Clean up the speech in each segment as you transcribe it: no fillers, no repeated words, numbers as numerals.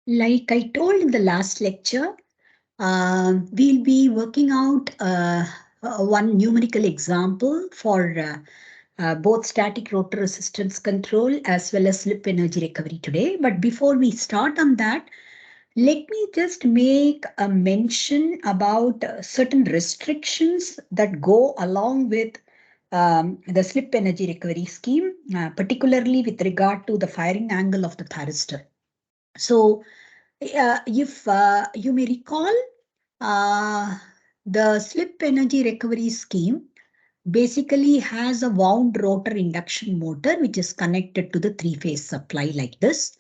Like I told in the last lecture, we'll be working out one numerical example for both static rotor resistance control as well as slip energy recovery today. But before we start on that, let me just make a mention about certain restrictions that go along with the slip energy recovery scheme, particularly with regard to the firing angle of the thyristor. So, if you may recall, uh, the slip energy recovery scheme basically has a wound rotor induction motor which is connected to the three-phase supply like this.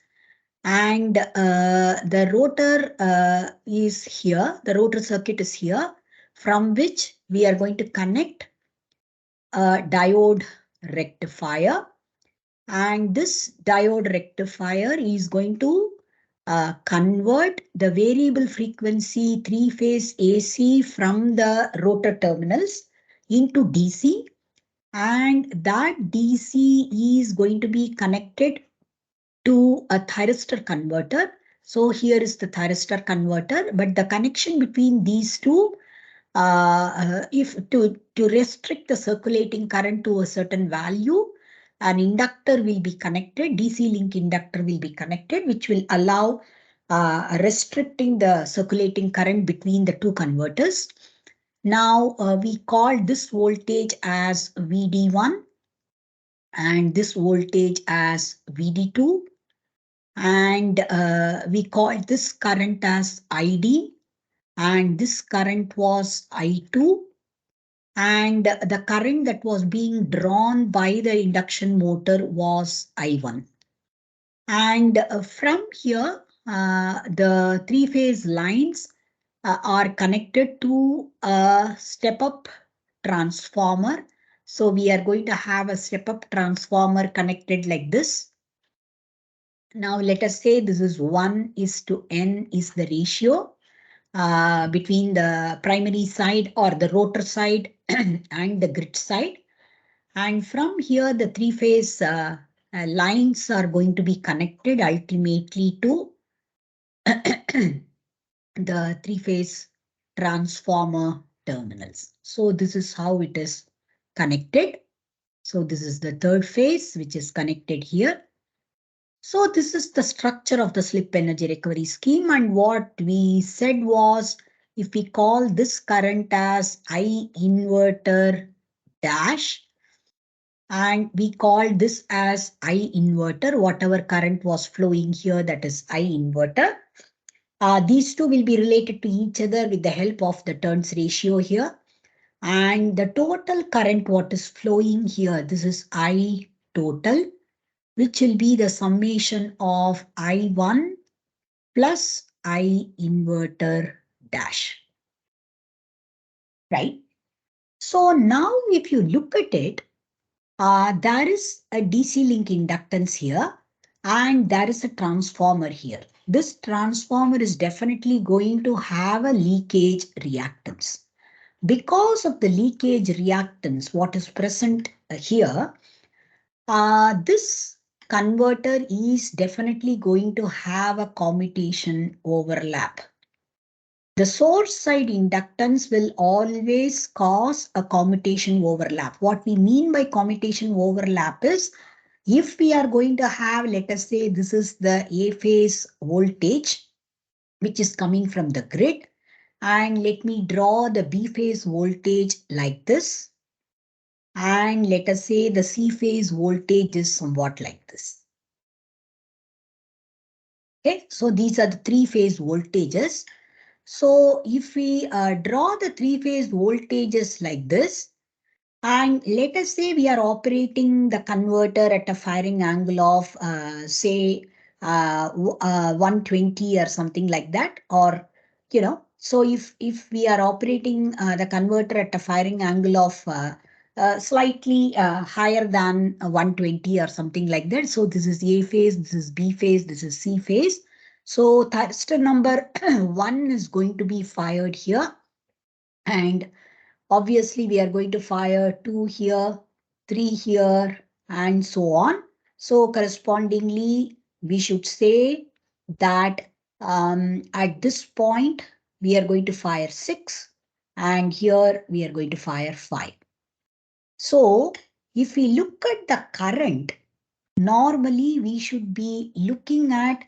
And the rotor is here, the rotor circuit is here, from which we are going to connect a diode rectifier. And this diode rectifier is going to convert the variable frequency three-phase AC from the rotor terminals into DC. And that DC is going to be connected to a thyristor converter. So here is the thyristor converter, but the connection between these two, if to restrict the circulating current to a certain value, an inductor will be connected, DC link inductor will be connected, which will allow restricting the circulating current between the two converters. Now we call this voltage as VD1 and this voltage as VD2. And we call this current as ID, and this current was I2, and the current that was being drawn by the induction motor was I1. And from here, the three-phase lines are connected to a step-up transformer. So we are going to have a step-up transformer connected like this. Now let us say this is 1:n is the ratio between the primary side or the rotor side and the grid side. And from here, the three-phase lines are going to be connected ultimately to the three-phase transformer terminals. So this is how it is connected. So this is the third phase, which is connected here. So this is the structure of the slip energy recovery scheme. And what we said was, if we call this current as I inverter dash, and we call this as I inverter, whatever current was flowing here, that is I inverter. These two will be related to each other with the help of the turns ratio here. And the total current what is flowing here, this is I total, which will be the summation of I1 plus I inverter dash. Right? So now if you look at it, there is a DC link inductance here and there is a transformer here. This transformer is definitely going to have a leakage reactance. Because of the leakage reactance, what is present here, this converter is definitely going to have a commutation overlap. The source side inductance will always cause a commutation overlap. What we mean by commutation overlap is, if we are going to have, let us say this is the A phase voltage, which is coming from the grid, and let me draw the B phase voltage like this. And let us say the C phase voltage is somewhat like this. Okay, so these are the three-phase voltages. So if we draw the three-phase voltages like this, and let us say we are operating the converter at a firing angle of say 120 or something like that, or so if we are operating the converter at a firing angle of slightly higher than 120 or something like that. So this is A phase, this is B phase, this is C phase. So thyristor number 1 is going to be fired here, and obviously we are going to fire 2 here, 3 here, and so on. So correspondingly, we should say that At this point, we are going to fire 6, and here we are going to fire 5. So if we look at the current, normally we should be looking at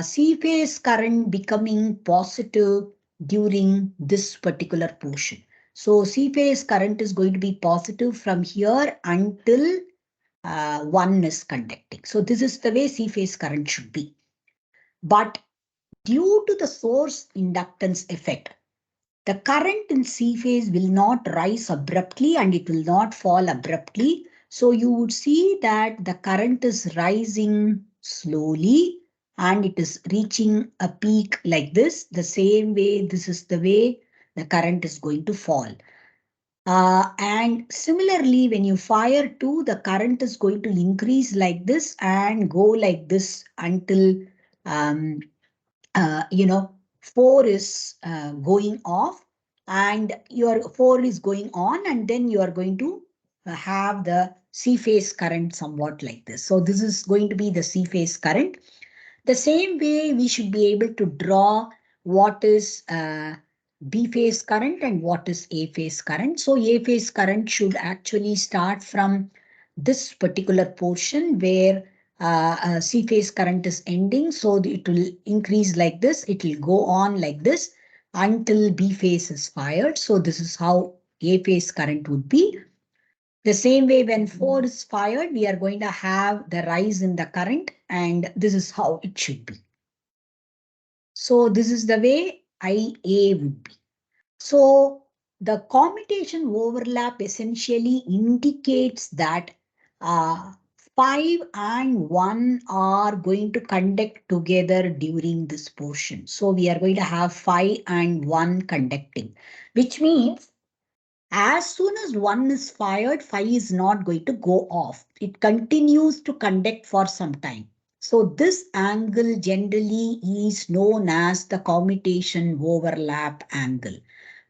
C phase current becoming positive during this particular portion. So C phase current is going to be positive from here until 1 is conducting. So this is the way C phase current should be. But due to the source inductance effect, the current in C phase will not rise abruptly and it will not fall abruptly. So you would see that the current is rising slowly and it is reaching a peak like this. The same way, this is the way the current is going to fall. And similarly, when you fire 2, the current is going to increase like this and go like this until, um, 4 is going off and your 4 is going on, and then you are going to have the C phase current somewhat like this. So this is going to be the C phase current. The same way we should be able to draw what is B phase current and what is A phase current. So A phase current should actually start from this particular portion where C phase current is ending. So it will increase like this. It will go on like this until B phase is fired. So this is how A phase current would be. The same way when 4 is fired, we are going to have the rise in the current, and this is how it should be. So this is the way IA would be. So the commutation overlap essentially indicates that 5 and 1 are going to conduct together during this portion. So we are going to have 5 and 1 conducting, which means as soon as 1 is fired, 5 is not going to go off. It continues to conduct for some time. So this angle generally is known as the commutation overlap angle,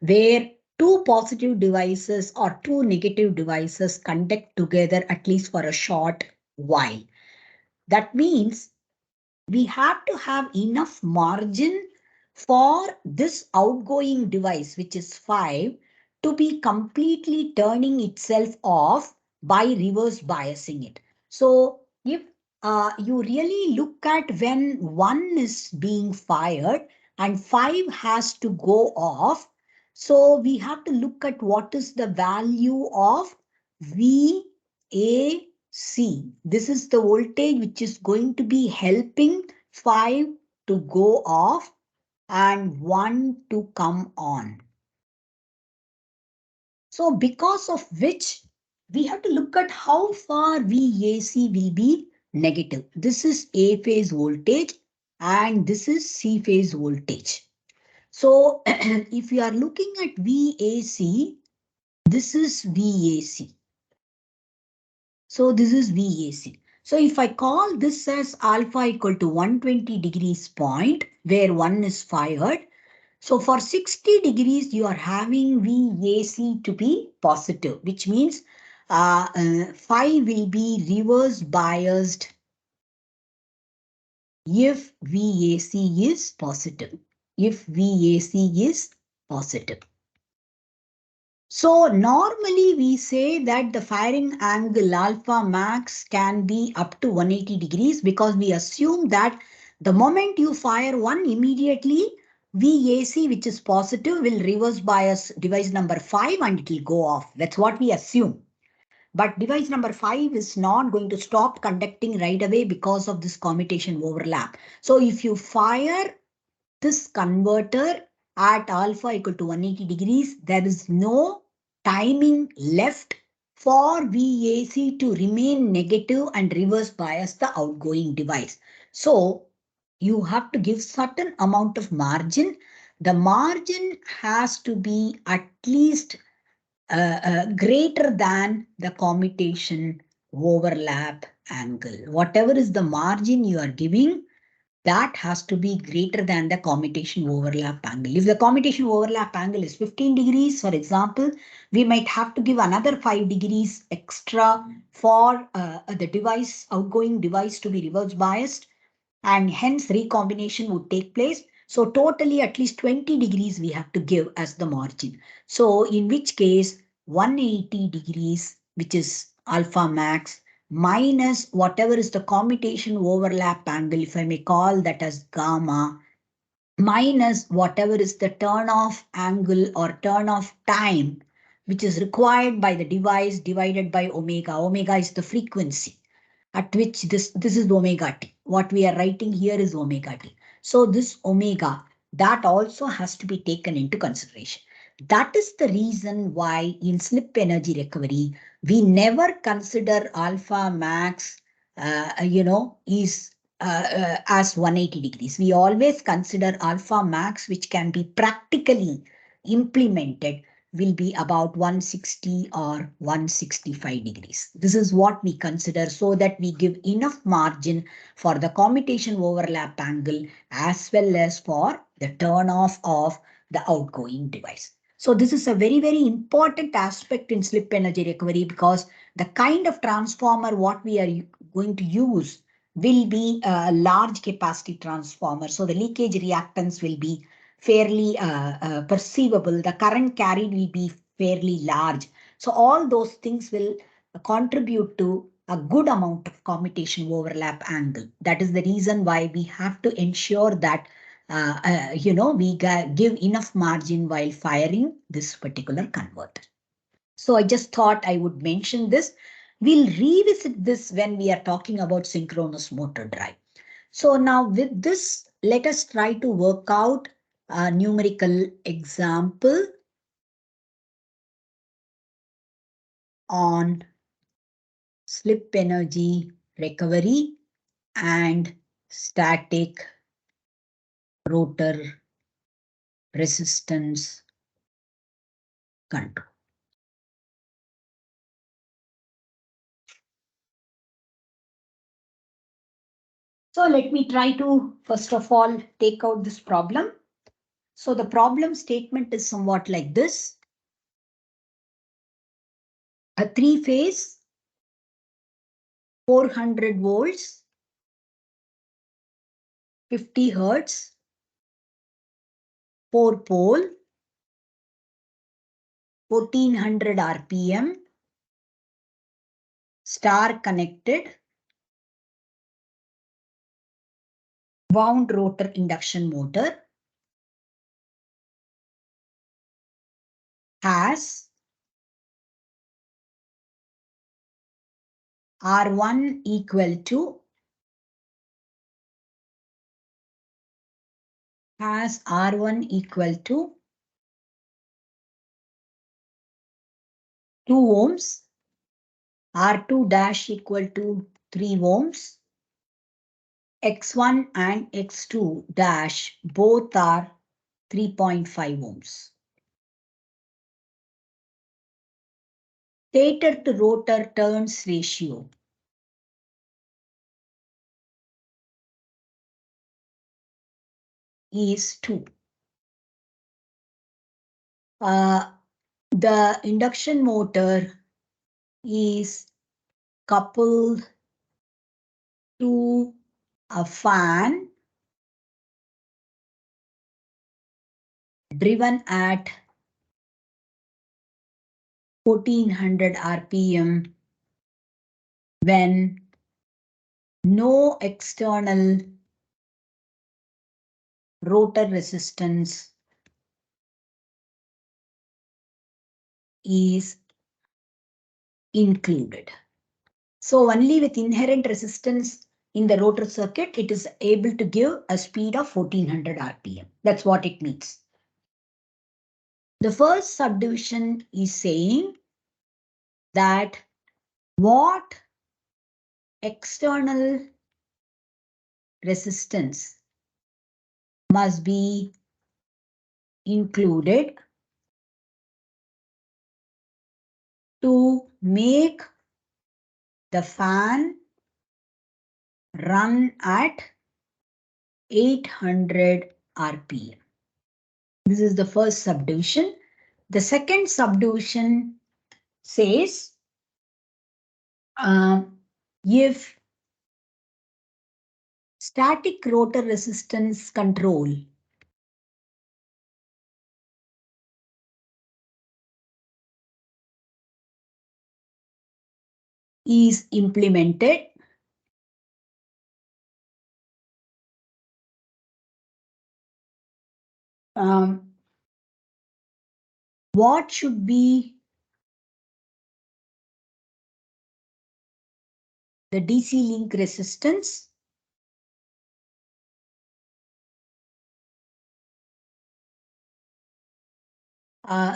where two positive devices or two negative devices conduct together at least for a short while. That means we have to have enough margin for this outgoing device, which is 5, to be completely turning itself off by reverse biasing it. So if you really look at when 1 is being fired and 5 has to go off, so we have to look at what is the value of VA C. This is the voltage which is going to be helping 5 to go off and 1 to come on. So because of which we have to look at how far VAC will be negative. This is A phase voltage and this is C phase voltage. So if you are looking at VAC, this is VAC. So this is VAC. So if I call this as alpha equal to 120 degrees point where 1 is fired. So for 60 degrees, you are having VAC to be positive, which means 5 will be reverse biased if VAC is positive. If VAC is positive. So normally we say that the firing angle alpha max can be up to 180 degrees because we assume that the moment you fire 1 immediately, VAC, which is positive, will reverse bias device number 5 and it will go off. That's what we assume. But device number 5 is not going to stop conducting right away because of this commutation overlap. So if you fire this converter at alpha equal to 180 degrees, there is no timing left for VAC to remain negative and reverse bias the outgoing device. So you have to give certain amount of margin. The margin has to be at least greater than the commutation overlap angle. Whatever is the margin you are giving, that has to be greater than the commutation overlap angle. If the commutation overlap angle is 15 degrees, for example, we might have to give another 5 degrees extra for the device, outgoing device to be reverse biased. and hence recombination would take place. So totally at least 20 degrees we have to give as the margin. So in which case 180 degrees, which is alpha max, minus whatever is the commutation overlap angle, if I may call that as gamma, minus whatever is the turn off angle or turn off time, which is required by the device divided by omega. Omega is the frequency at which this is omega t. What we are writing here is omega t. So this omega, that also has to be taken into consideration. That is the reason why in slip energy recovery, we never consider alpha max, is as 180 degrees. We always consider alpha max, which can be practically implemented, will be about 160 or 165 degrees. This is what we consider so that we give enough margin for the commutation overlap angle as well as for the turn off of the outgoing device. So this is a very, very important aspect in slip energy recovery because the kind of transformer what we are going to use will be a large capacity transformer. So the leakage reactance will be fairly perceivable. The current carried will be fairly large. So all those things will contribute to a good amount of commutation overlap angle. That is the reason why we have to ensure that we give enough margin while firing this particular converter. So I just thought I would mention this. We'll revisit this when we are talking about synchronous motor drive. So now with this, let us try to work out a numerical example on slip energy recovery and static rotor resistance control. So let me try to, first of all, take out this problem. So the problem statement is somewhat like this. A three-phase, 400 volts, 50 hertz, 4-pole, 1400 RPM, star connected, wound rotor induction motor has R1 equal to 2 ohms, R2 dash equal to 3 ohms, X1 and X2 dash both are 3.5 ohms. Stator to rotor turns ratio is 2. The induction motor is coupled to a fan driven at 1400 RPM when no external rotor resistance is included. So only with inherent resistance in the rotor circuit, it is able to give a speed of 1400 RPM. That's what it means. The first subdivision is saying that what external resistance must be included to make the fan run at 800 RPM. This is the first subdivision. The second subdivision says if Static rotor resistance control is implemented, what should be the DC link resistance?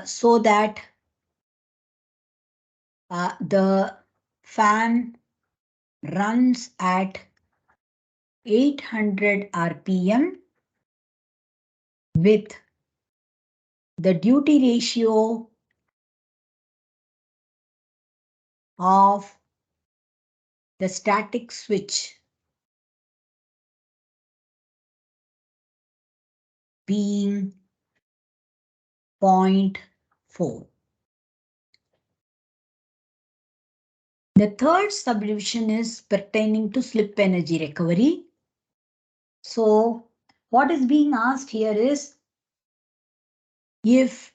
So that the fan runs at 800 RPM with the duty ratio of the static switch being 0.4. The third subdivision is pertaining to slip energy recovery. So what is being asked here is if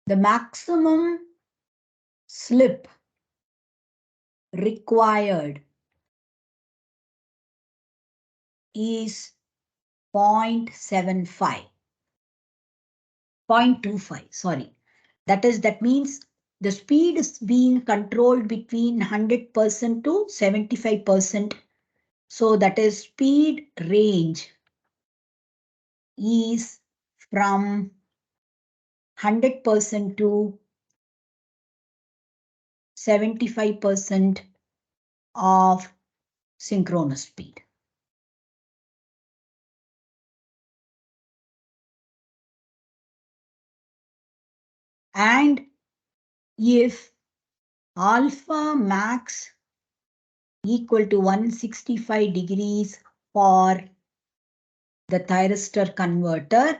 the maximum slip required is 0.75, 0.25, sorry. That means the speed is being controlled between 100% to 75%. So that is speed range is from 100% to 75% of synchronous speed. And if alpha max equal to 165 degrees for the thyristor converter,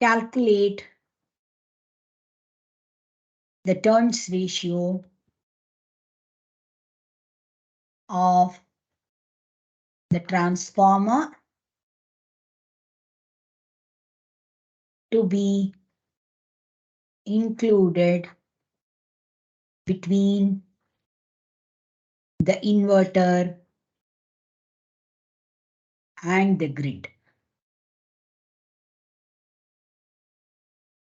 calculate the turns ratio of the transformer to be included between the inverter and the grid.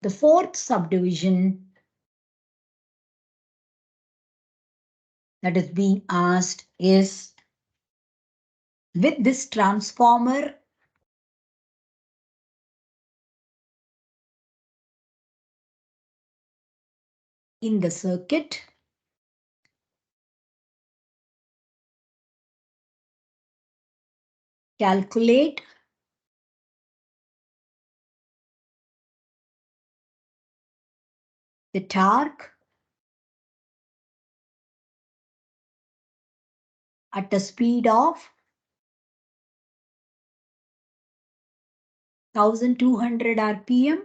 The fourth subdivision that is being asked is with this transformer in the circuit, calculate the torque at a speed of 1200 RPM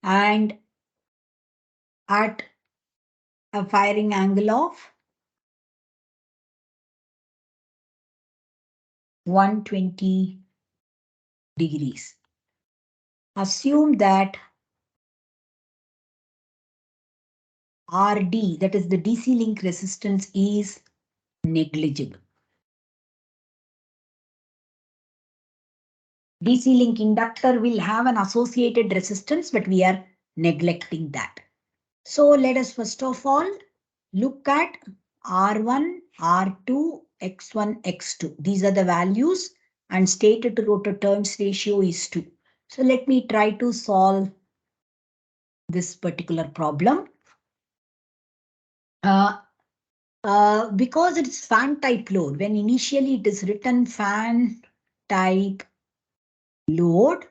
and at a firing angle of 120 degrees. Assume that RD, that is the DC link resistance, is negligible. DC link inductor will have an associated resistance, but we are neglecting that. So let us first of all look at R1, R2, X1, X2. These are the values and stator to rotor turns ratio is 2. So let me try to solve this particular problem. Because it's fan type load, when initially it is written fan type load,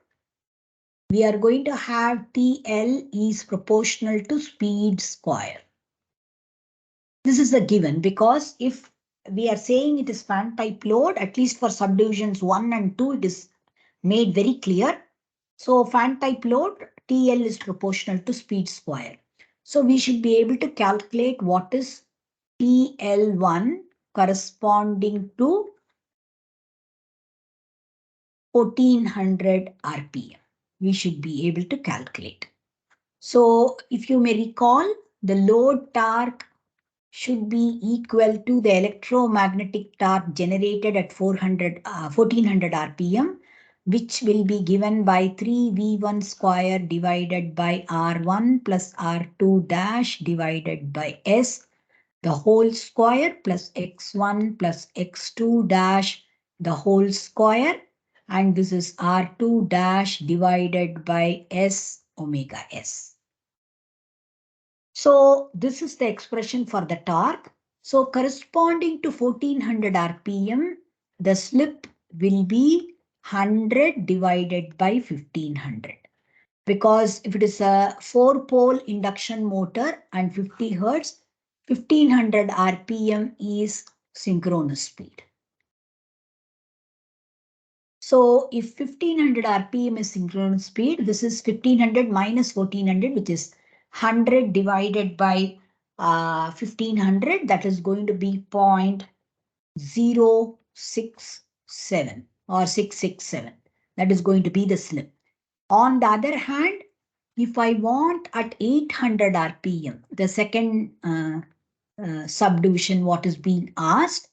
we are going to have TL is proportional to speed square. This is a given because if we are saying it is fan type load, at least for subdivisions 1 and 2, it is made very clear. So fan type load, TL is proportional to speed square. So we should be able to calculate what is TL1 corresponding to 1400 RPM. We should be able to calculate. So if you may recall, the load torque should be equal to the electromagnetic torque generated at 1400 RPM, which will be given by 3V1 square divided by R1 plus R2 dash divided by S, the whole square plus X1 plus X2 dash, the whole square. And this is R2 dash divided by S omega S. So this is the expression for the torque. So corresponding to 1400 RPM, the slip will be 100 divided by 1500. Because if it is a 4-pole induction motor and 50 Hertz, 1500 RPM is synchronous speed. So if 1500 RPM is synchronous speed, this is 1500 minus 1400, which is 100 divided by 1500. That is going to be 0.067 or 667. That is going to be the slip. On the other hand, if I want at 800 RPM, the second subdivision what is being asked,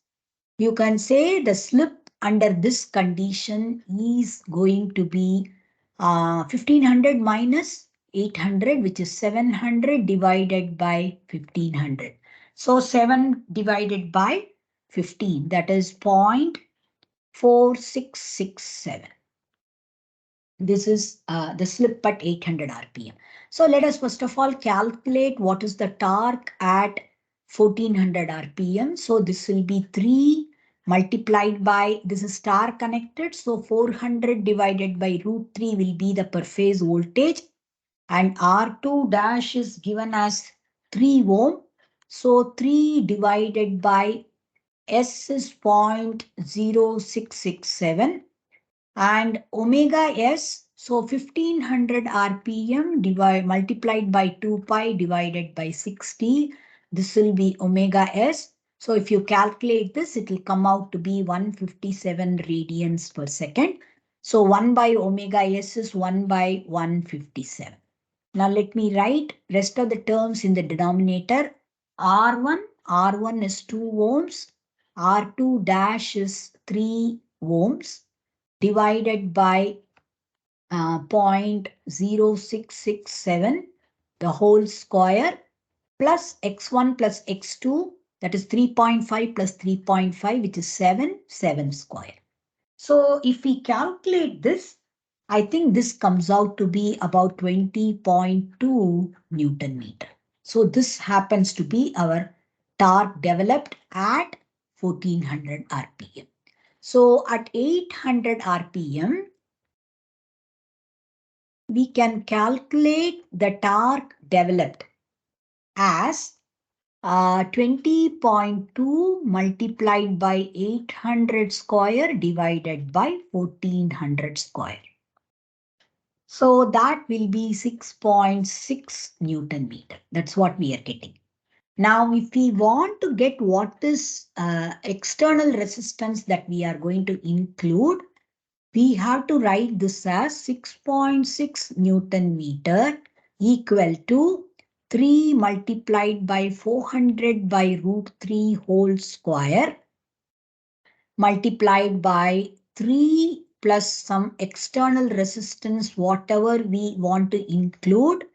you can say the slip under this condition is going to be 1500 minus 800, which is 700 divided by 1500. So 7 divided by 15, that is 0.4667. This is the slip at 800 RPM. So let us first of all calculate what is the torque at 1400 RPM. So this will be 3 multiplied by, this is star connected. So 400 divided by root 3 will be the per phase voltage. And R2 dash is given as 3 ohm. So 3 divided by S is 0.0667. And omega S, so 1500 RPM multiplied by 2 pi divided by 60. This will be omega S. So if you calculate this, it will come out to be 157 radians per second. So 1 by omega S is 1 by 157. Now let me write rest of the terms in the denominator. R1 is 2 ohms. R2 dash is 3 ohms. Divided by 0.0667, the whole square, plus x1 plus x2, that is 3.5 plus 3.5, which is 7 square. So if we calculate this, I think this comes out to be about 20.2 Newton meter. So this happens to be our torque developed at 1400 RPM. So at 800 RPM, we can calculate the torque developed as 20.2 multiplied by 800 square divided by 1400 square. So that will be 6.6 Newton meter. That's what we are getting. Now, if we want to get what is external resistance that we are going to include, we have to write this as 6.6 Newton meter equal to 3 multiplied by 400 by root 3 whole square multiplied by 3 plus some external resistance, whatever we want to include,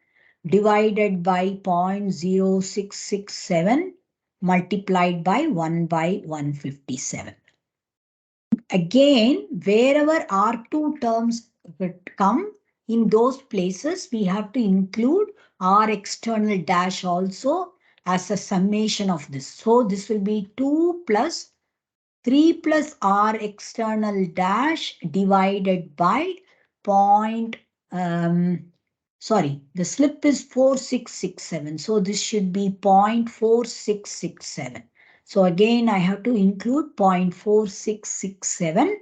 divided by 0.0667 multiplied by 1 by 157. Again, wherever R2 terms come, in those places, we have to include R external dash also as a summation of this. So this will be 2 plus 3 plus R external dash divided by the slip is 4667. So this should be 0.4667. So again, I have to include 0.4667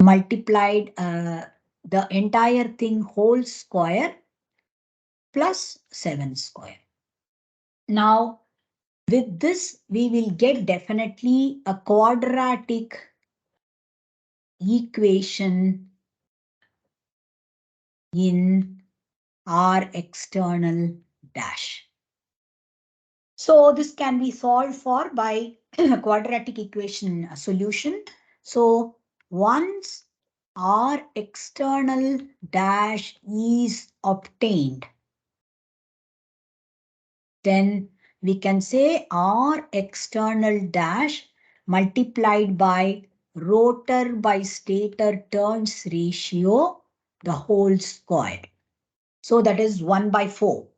multiplied the entire thing whole square plus 7 square. Now, with this, we will get definitely a quadratic equation in R external dash. So this can be solved for by a quadratic equation solution. So once R external dash is obtained, then we can say R external dash multiplied by rotor by stator turns ratio, the whole square. So that is 1/4.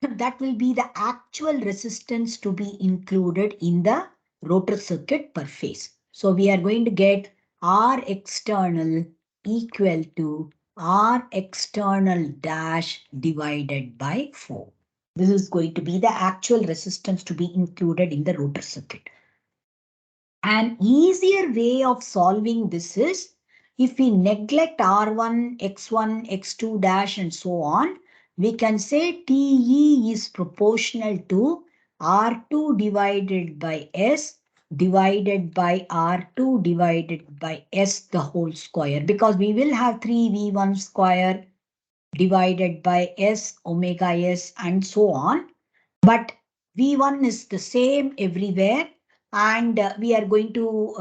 That will be the actual resistance to be included in the rotor circuit per phase. So we are going to get R external equal to R external dash divided by 4. This is going to be the actual resistance to be included in the rotor circuit. An easier way of solving this is if we neglect R1, X1, X2 dash and so on, we can say TE is proportional to R2 divided by S divided by R2 divided by S the whole square, because we will have 3V1 square divided by S omega S and so on. But V1 is the same everywhere, and we are going to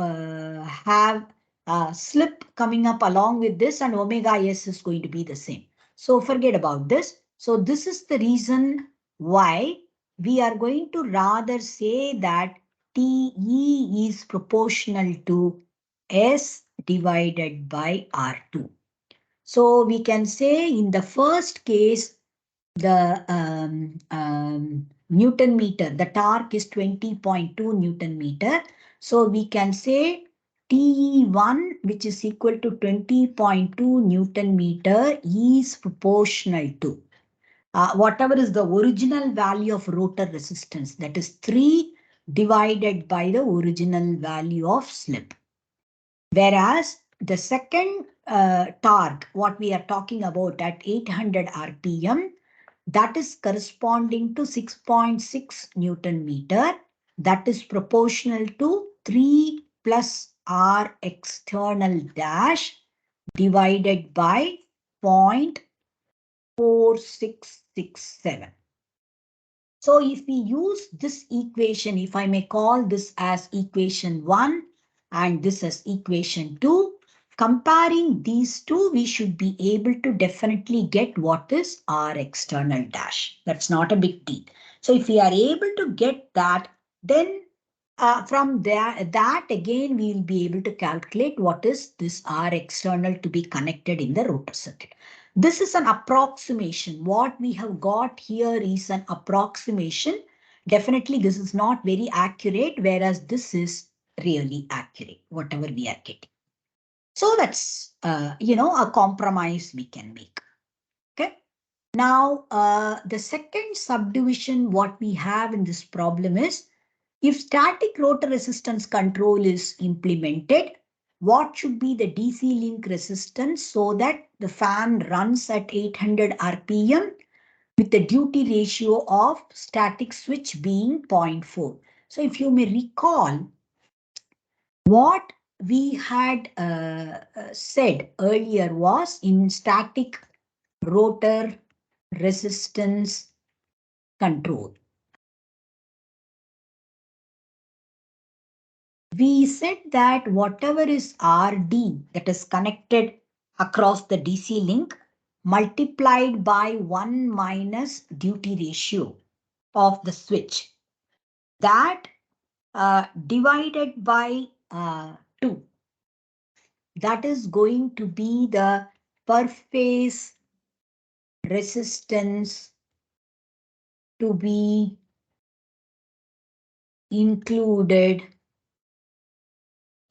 have a slip coming up along with this, and omega S is going to be the same. So forget about this. So this is the reason why we are going to rather say that TE is proportional to S divided by R2. So we can say in the first case, the Newton meter, the torque is 20.2 Newton meter. So we can say TE1, which is equal to 20.2 Newton meter, is proportional to whatever is the original value of rotor resistance, that is 3 divided by the original value of slip. Whereas the second torque, what we are talking about at 800 RPM, that is corresponding to 6.6 Newton meter. That is proportional to 3 plus R external dash divided by 0.4667. So if we use this equation, if I may call this as equation 1 and this as equation 2, comparing these two, we should be able to definitely get what is R external dash. That's not a big deal. So if we are able to get that, then from that again, we will be able to calculate what is this R external to be connected in the rotor circuit. This is an approximation. What we have got here is an approximation. Definitely this is not very accurate, whereas this is really accurate, whatever we are getting. So that's, a compromise we can make. Okay. Now, the second subdivision, what we have in this problem is, if static rotor resistance control is implemented, what should be the DC link resistance so that the fan runs at 800 RPM with the duty ratio of static switch being 0.4. So if you may recall, what we had said earlier was in static rotor resistance control. We said that whatever is RD, that is connected across the DC link, multiplied by 1 minus duty ratio of the switch, that divided by 2, that is going to be the per phase resistance to be included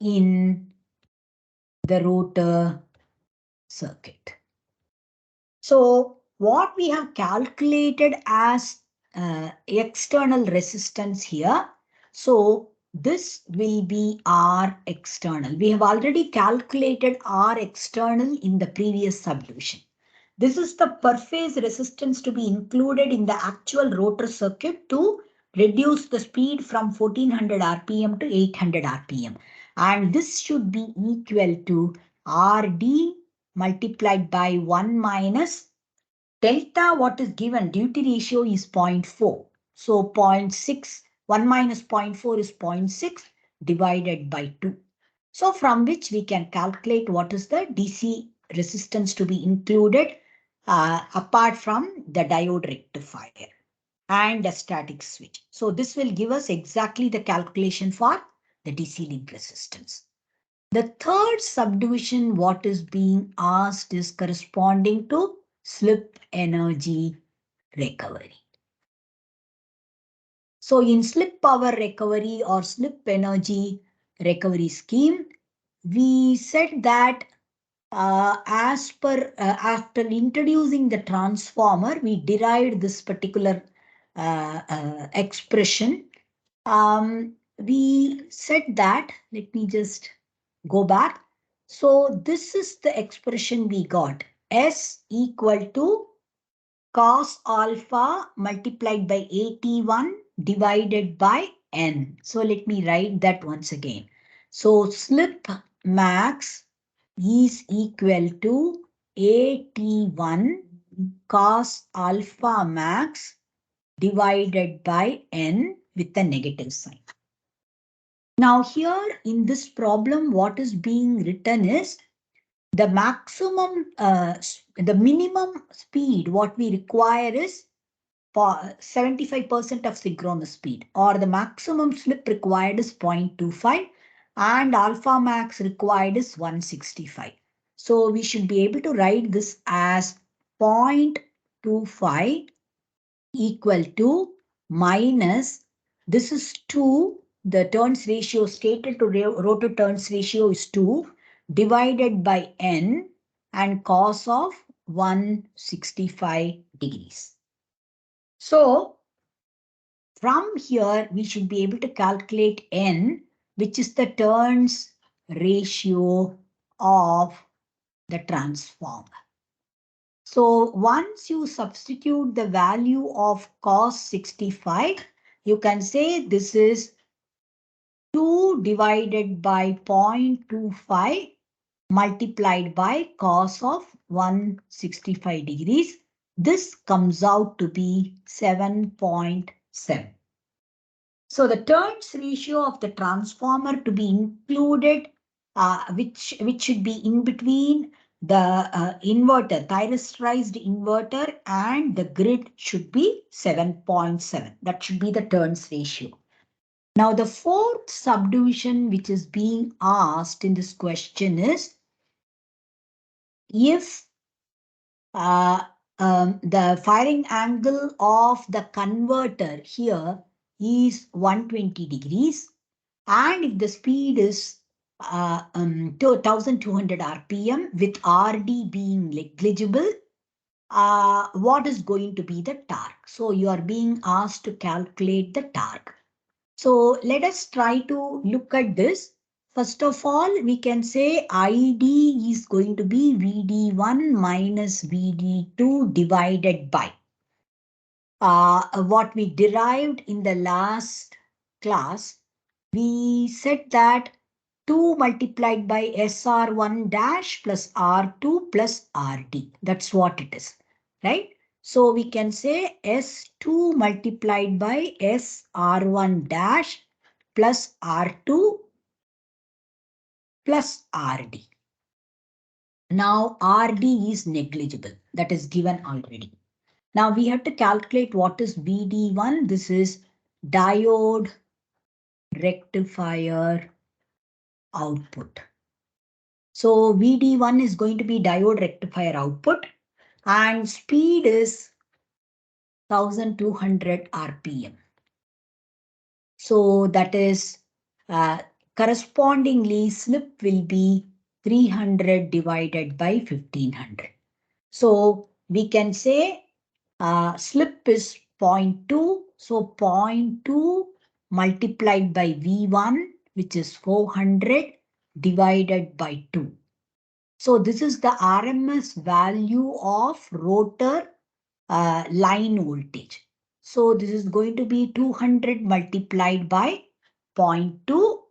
in the rotor circuit. So what we have calculated as external resistance here, so this will be R external. We have already calculated R external in the previous subdivision. This is the per phase resistance to be included in the actual rotor circuit to reduce the speed from 1400 RPM to 800 RPM. And this should be equal to RD multiplied by 1 minus delta. What is given? Duty ratio is 0.4. So 0.6, 1 minus 0.4 is 0.6 divided by 2. So from which we can calculate what is the DC resistance to be included apart from the diode rectifier and a static switch. So this will give us exactly the calculation for the DC link resistance. The third subdivision, what is being asked is corresponding to slip energy recovery. So in slip power recovery or slip energy recovery scheme, we said that after introducing the transformer, we derived this particular expression. We said that, let me just go back. So this is the expression we got. S equal to cos alpha multiplied by 81 divided by n. So let me write that once again. So slip max is equal to 81 cos alpha max divided by n with a negative sign. Now here in this problem, what is being written is the maximum, the minimum speed what we require is for 75% of synchronous speed, or the maximum slip required is 0.25 and alpha max required is 165. So we should be able to write this as 0.25 equal to minus, this is 2, the turns ratio stated to rotor turns ratio is 2 divided by n and cos of 165 degrees. So from here, we should be able to calculate n, which is the turns ratio of the transformer. So once you substitute the value of cos 65, you can say this is 2 divided by 0.25 multiplied by cos of 165 degrees. This comes out to be 7.7. So the turns ratio of the transformer to be included, which should be in between the inverter, thyristerized inverter and the grid should be 7.7. That should be the turns ratio. Now the fourth subdivision which is being asked in this question is if the firing angle of the converter here is 120 degrees and if the speed is 1200 RPM with RD being negligible, what is going to be the torque? So you are being asked to calculate the torque. So let us try to look at this. First of all, we can say ID is going to be VD1 minus VD2 divided by what we derived in the last class. We said that 2 multiplied by SR1 dash plus R2 plus RD. That's what it is, right? So we can say S2 multiplied by SR1 dash plus R2 plus RD. Now RD is negligible. That is given already. Now we have to calculate what is VD1. This is diode rectifier output. So VD1 is going to be diode rectifier output and speed is 1200 RPM. So that is correspondingly slip will be 300 divided by 1500. So we can say slip is 0.2. So 0.2 multiplied by V1, which is 400 divided by 2. So this is the RMS value of rotor line voltage. So this is going to be 200 multiplied by 0.2.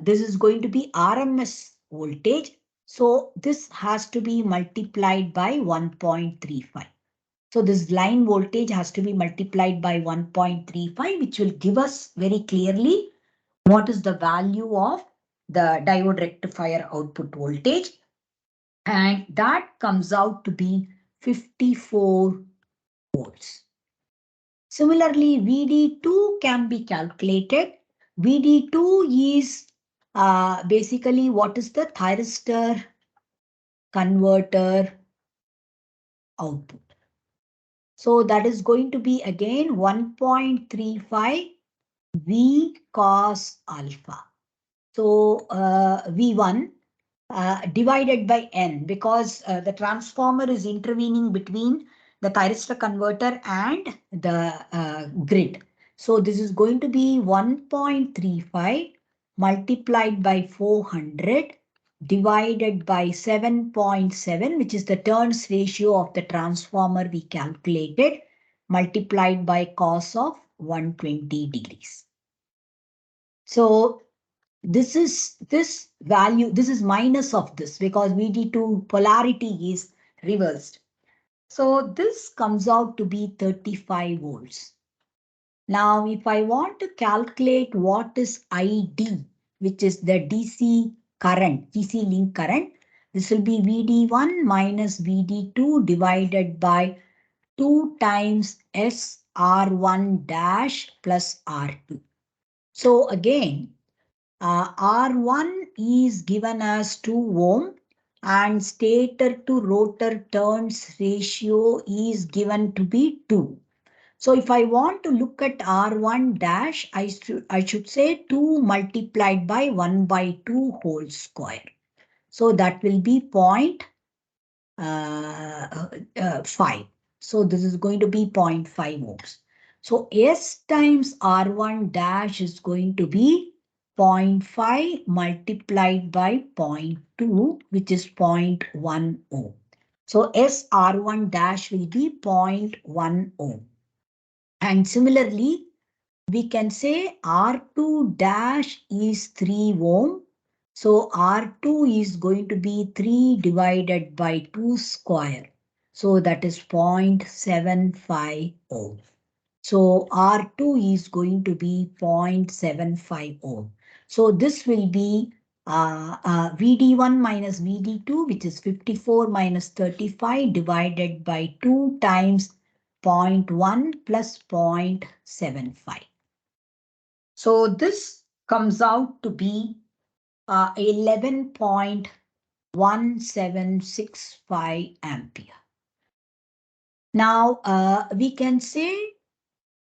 This is going to be RMS voltage. So this has to be multiplied by 1.35. So this line voltage has to be multiplied by 1.35, which will give us very clearly what is the value of the diode rectifier output voltage. And that comes out to be 54 volts. Similarly, VD2 can be calculated. VD2 is basically what is the thyristor converter output. So that is going to be again 1.35 V cos alpha. So V1 divided by N, because the transformer is intervening between the thyristor converter and the grid. So this is going to be 1.35 multiplied by 400 divided by 7.7, which is the turns ratio of the transformer we calculated, multiplied by cos of 120 degrees. So this is this value, this is minus of this because VD2 polarity is reversed. So this comes out to be 35 volts. Now, if I want to calculate what is ID, which is the DC current, DC link current, this will be VD1 minus VD2 divided by 2 times SR1 dash plus R2. So again, R1 is given as 2 ohm and stator to rotor turns ratio is given to be 2. So if I want to look at R1 dash, I should say 2 multiplied by 1 by 2 whole square. So that will be 0.5. So this is going to be 0.5 ohms. So S times R1 dash is going to be 0.5 multiplied by 0.2, which is 0.1 ohm. So SR1 dash will be 0.1 ohm. And similarly, we can say R2 dash is 3 ohm. So R2 is going to be 3 divided by 2 square. So that is 0.75 ohm. So R2 is going to be 0.75 ohm. So this will be VD1 minus VD2, which is 54 minus 35 divided by 2 times 0.1 plus 0.75. So this comes out to be 11.1765 ampere. Now we can say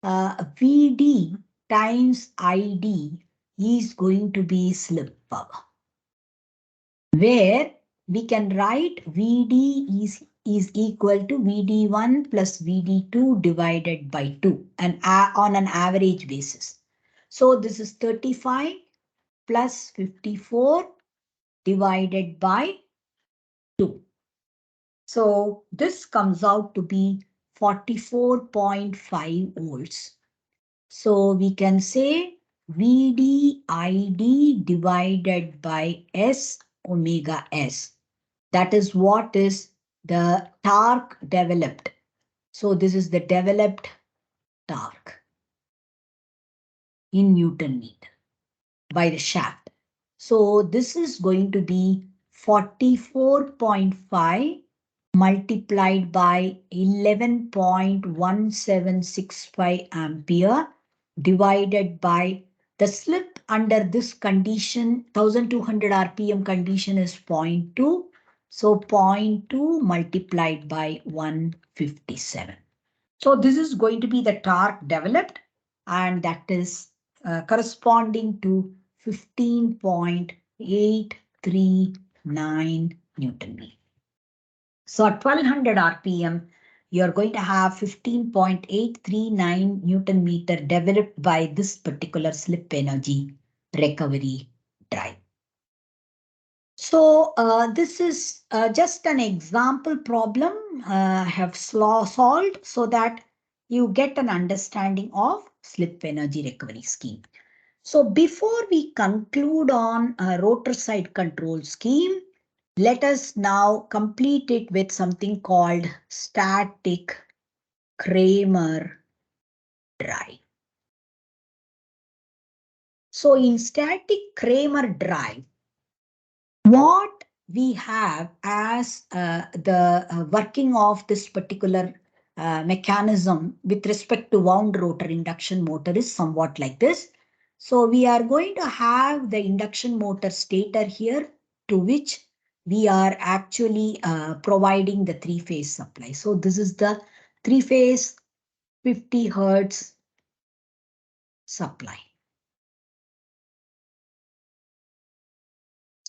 VD times ID is going to be slip power, where we can write VD is equal to VD1 plus VD2 divided by 2 and on an average basis. So this is 35 plus 54 divided by 2. So this comes out to be 44.5 volts. So we can say VDID divided by S omega S. That is what is the torque developed. So this is the developed torque in Newton meter by the shaft. So this is going to be 44.5 multiplied by 11.1765 ampere divided by the slip under this condition, 1200 RPM condition is 0.2. So 0.2 multiplied by 157. So this is going to be the torque developed, and that is corresponding to 15.839 Newton meter. So at 1200 RPM, you're going to have 15.839 Newton meter developed by this particular slip energy recovery drive. So this is just an example problem I have solved so that you get an understanding of slip energy recovery scheme. So before we conclude on a rotor side control scheme, let us now complete it with something called static Kramer drive. So in static Kramer drive, what we have as the working of this particular mechanism with respect to wound rotor induction motor is somewhat like this. So we are going to have the induction motor stator here, to which we are actually providing the three-phase supply. So this is the three-phase 50 Hertz supply.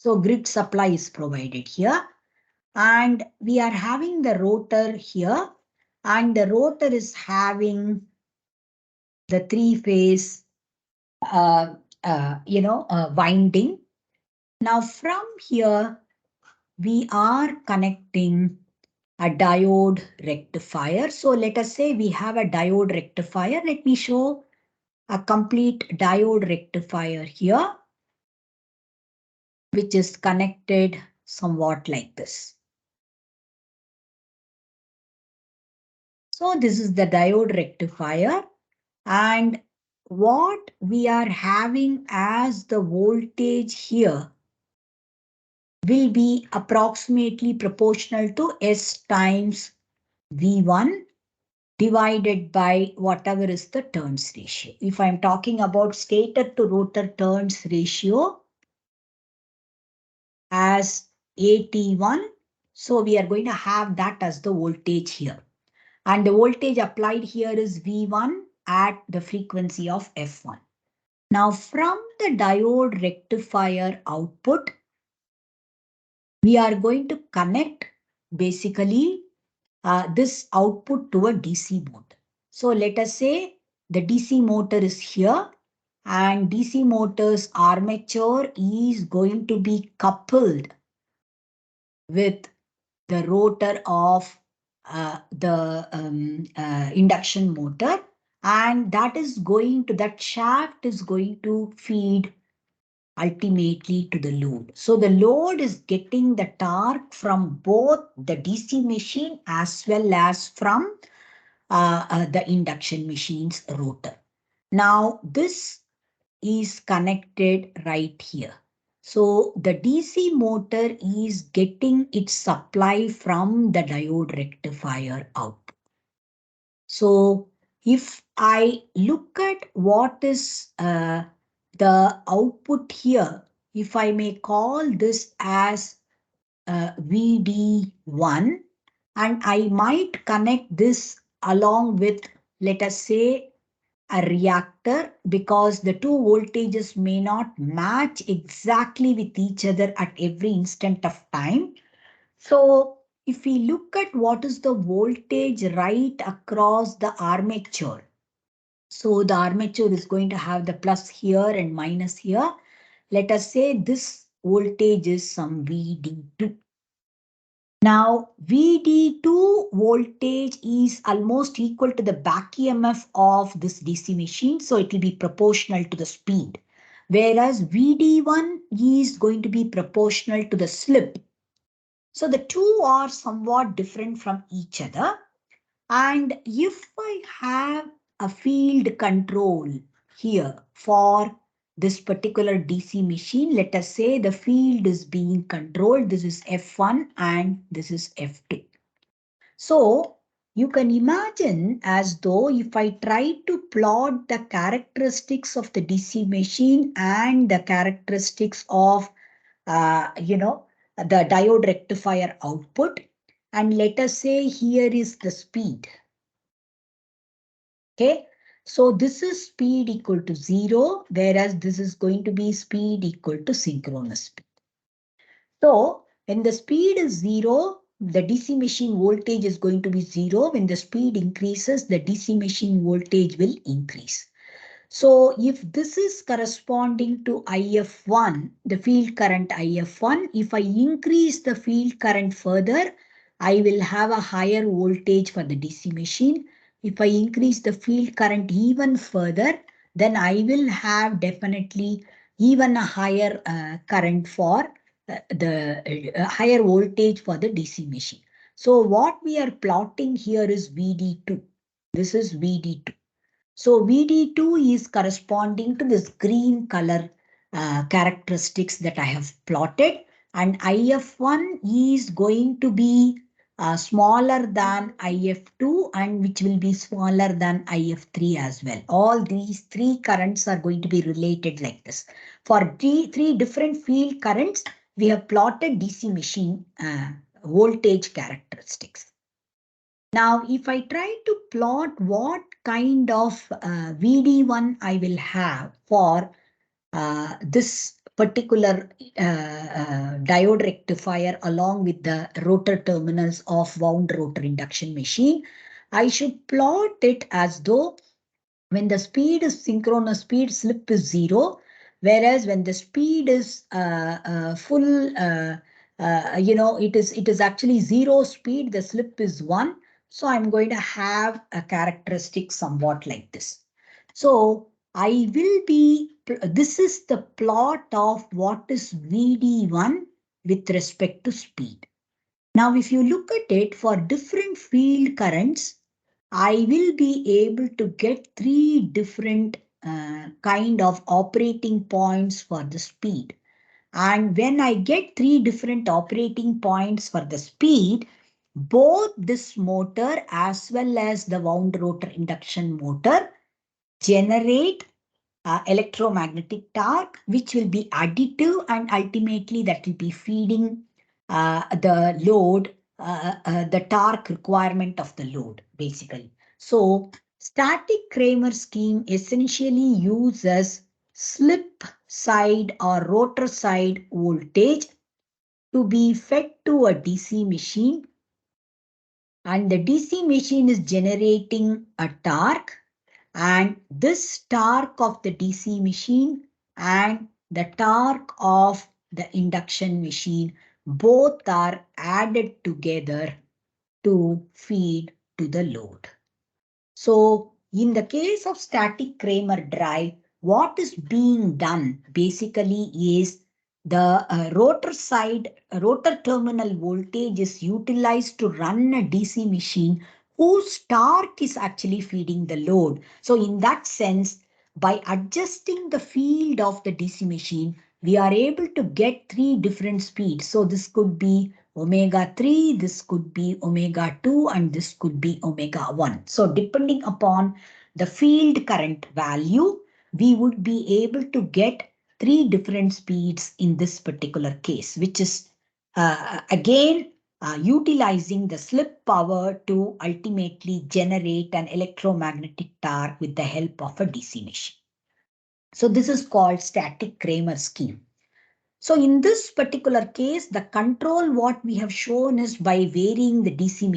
So grid supply is provided here. And we are having the rotor here, and the rotor is having the three-phase, winding. Now from here, we are connecting a diode rectifier. So let us say we have a diode rectifier. Let me show a complete diode rectifier here, which is connected somewhat like this. So this is the diode rectifier, and what we are having as the voltage here will be approximately proportional to S times V1 divided by whatever is the turns ratio. If I'm talking about stator to rotor turns ratio as AT1, so we are going to have that as the voltage here. And the voltage applied here is V1 at the frequency of F1. Now from the diode rectifier output, we are going to connect basically this output to a DC motor. So let us say the DC motor is here, and DC motor's armature is going to be coupled with the rotor of the induction motor, and that shaft is going to feed ultimately to the load. So the load is getting the torque from both the DC machine as well as from the induction machine's rotor. Now this is connected right here. So the DC motor is getting its supply from the diode rectifier output. So if I look at what is the output here, if I may call this as VD1, and I might connect this along with, let us say, a reactor, because the two voltages may not match exactly with each other at every instant of time. So if we look at what is the voltage right across the armature, so the armature is going to have the plus here and minus here. Let us say this voltage is some VD2. Now, VD2 voltage is almost equal to the back EMF of this DC machine, so it will be proportional to the speed. Whereas VD1 is going to be proportional to the slip. So the two are somewhat different from each other. And if I have a field control here for this particular DC machine, let us say the field is being controlled. This is F1 and this is F2. So you can imagine as though if I try to plot the characteristics of the DC machine and the characteristics of, the diode rectifier output, and let us say here is the speed. Okay, so this is speed equal to 0, whereas this is going to be speed equal to synchronous speed. So when the speed is 0, the DC machine voltage is going to be 0. When the speed increases, the DC machine voltage will increase. So if this is corresponding to IF1, the field current IF1, if I increase the field current further, I will have a higher voltage for the DC machine. If I increase the field current even further, then I will have definitely even a higher current for the higher voltage for the DC machine. So what we are plotting here is VD2. This is VD2. So VD2 is corresponding to this green color characteristics that I have plotted, and IF1 is going to be smaller than IF2 and which will be smaller than IF3 as well. All these three currents are going to be related like this. For three different field currents, we have plotted DC machine voltage characteristics. Now, if I try to plot what kind of VD1 I will have for this particular diode rectifier along with the rotor terminals of wound rotor induction machine, I should plot it as though when the speed is synchronous speed, slip is 0, whereas when the speed is full, it is actually 0 speed, the slip is 1. So I'm going to have a characteristic somewhat like this. So I will be, this is the plot of what is VD1 with respect to speed. Now, if you look at it for different field currents, I will be able to get three different kind of operating points for the speed. And when I get three different operating points for the speed, both this motor as well as the wound rotor induction motor generate electromagnetic torque, which will be additive and ultimately that will be feeding the load, the torque requirement of the load, basically. So static Kramer scheme essentially uses slip side or rotor side voltage to be fed to a DC machine, and the DC machine is generating a torque, and this torque of the DC machine and the torque of the induction machine both are added together to feed to the load. So in the case of static Kramer drive, what is being done basically is the rotor terminal voltage is utilized to run a DC machine whose torque is actually feeding the load. So in that sense, by adjusting the field of the DC machine, we are able to get three different speeds. So this could be omega 3, this could be omega 2, and this could be omega 1. So depending upon the field current value, we would be able to get three different speeds in this particular case, which is again utilizing the slip power to ultimately generate an electromagnetic torque with the help of a DC machine. So this is called static Kramer scheme. So in this particular case, the control what we have shown is by varying the DC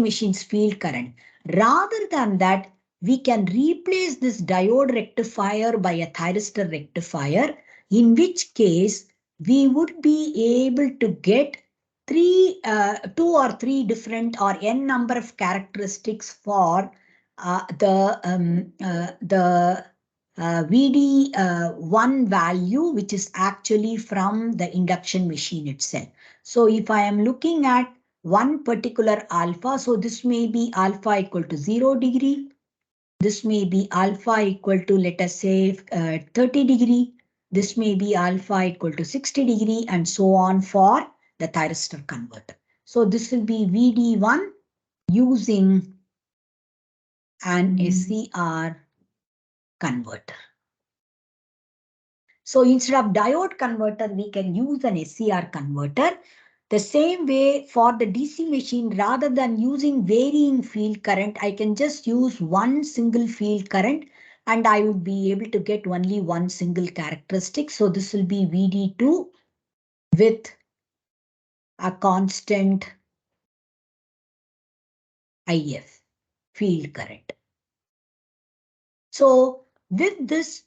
machine's field current. Rather than that, we can replace this diode rectifier by a thyristor rectifier, in which case we would be able to get two or three different or n number of characteristics for the VD1 value, which is actually from the induction machine itself. So if I am looking at one particular alpha, so this may be alpha equal to 0 degree. This may be alpha equal to, let us say, 30 degree. This may be alpha equal to 60 degree and so on for the thyristor converter. So this will be VD1 using an SCR converter. So instead of diode converter, we can use an SCR converter. The same way for the DC machine, rather than using varying field current, I can just use one single field current and I would be able to get only one single characteristic. So this will be VD2 with a constant IF field current. So with this,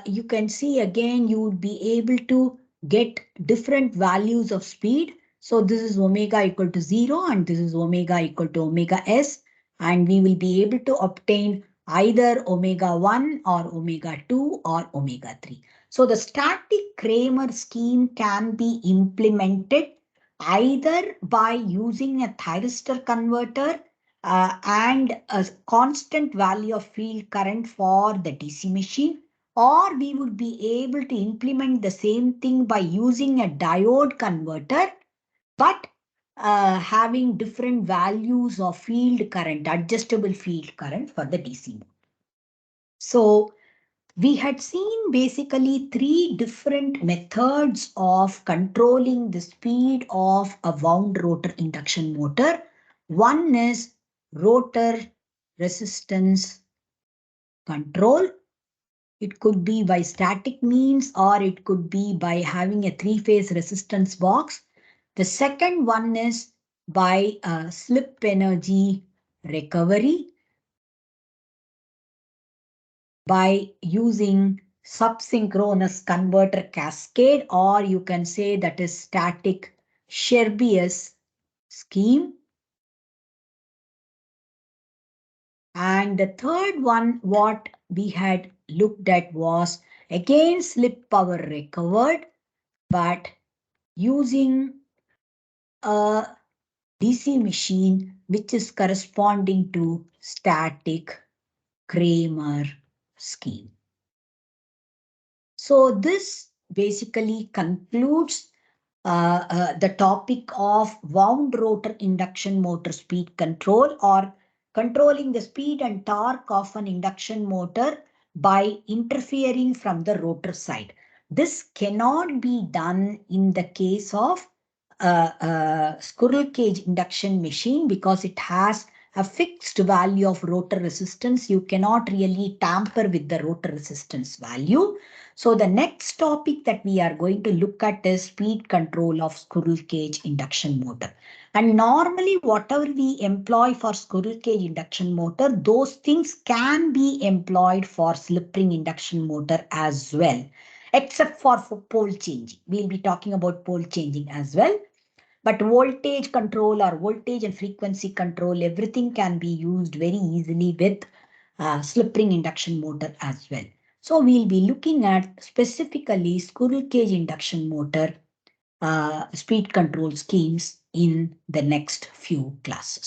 you can see again, you would be able to get different values of speed. So this is omega equal to 0 and this is omega equal to omega s. And we will be able to obtain either omega 1 or omega 2 or omega 3. So the static Kramer scheme can be implemented either by using a thyristor converter and a constant value of field current for the DC machine, or we would be able to implement the same thing by using a diode converter, but having different values of field current, adjustable field current for the DC. So we had seen basically three different methods of controlling the speed of a wound rotor induction motor. One is rotor resistance control. It could be by static means or it could be by having a three-phase resistance box. The second one is by slip energy recovery, by using subsynchronous converter cascade, or you can say that is static Scherbius scheme. And the third one, what we had looked at was again slip power recovered, but using a DC machine which is corresponding to static Kramer scheme. So this basically concludes the topic of wound rotor induction motor speed control, or controlling the speed and torque of an induction motor by interfering from the rotor side. This cannot be done in the case of a squirrel cage induction machine because it has a fixed value of rotor resistance. You cannot really tamper with the rotor resistance value. So the next topic that we are going to look at is speed control of squirrel cage induction motor. And normally whatever we employ for squirrel cage induction motor, those things can be employed for slip ring induction motor as well, except for pole changing. We'll be talking about pole changing as well. But voltage control or voltage and frequency control, everything can be used very easily with slip ring induction motor as well. So we'll be looking at specifically squirrel cage induction motor speed control schemes in the next few classes.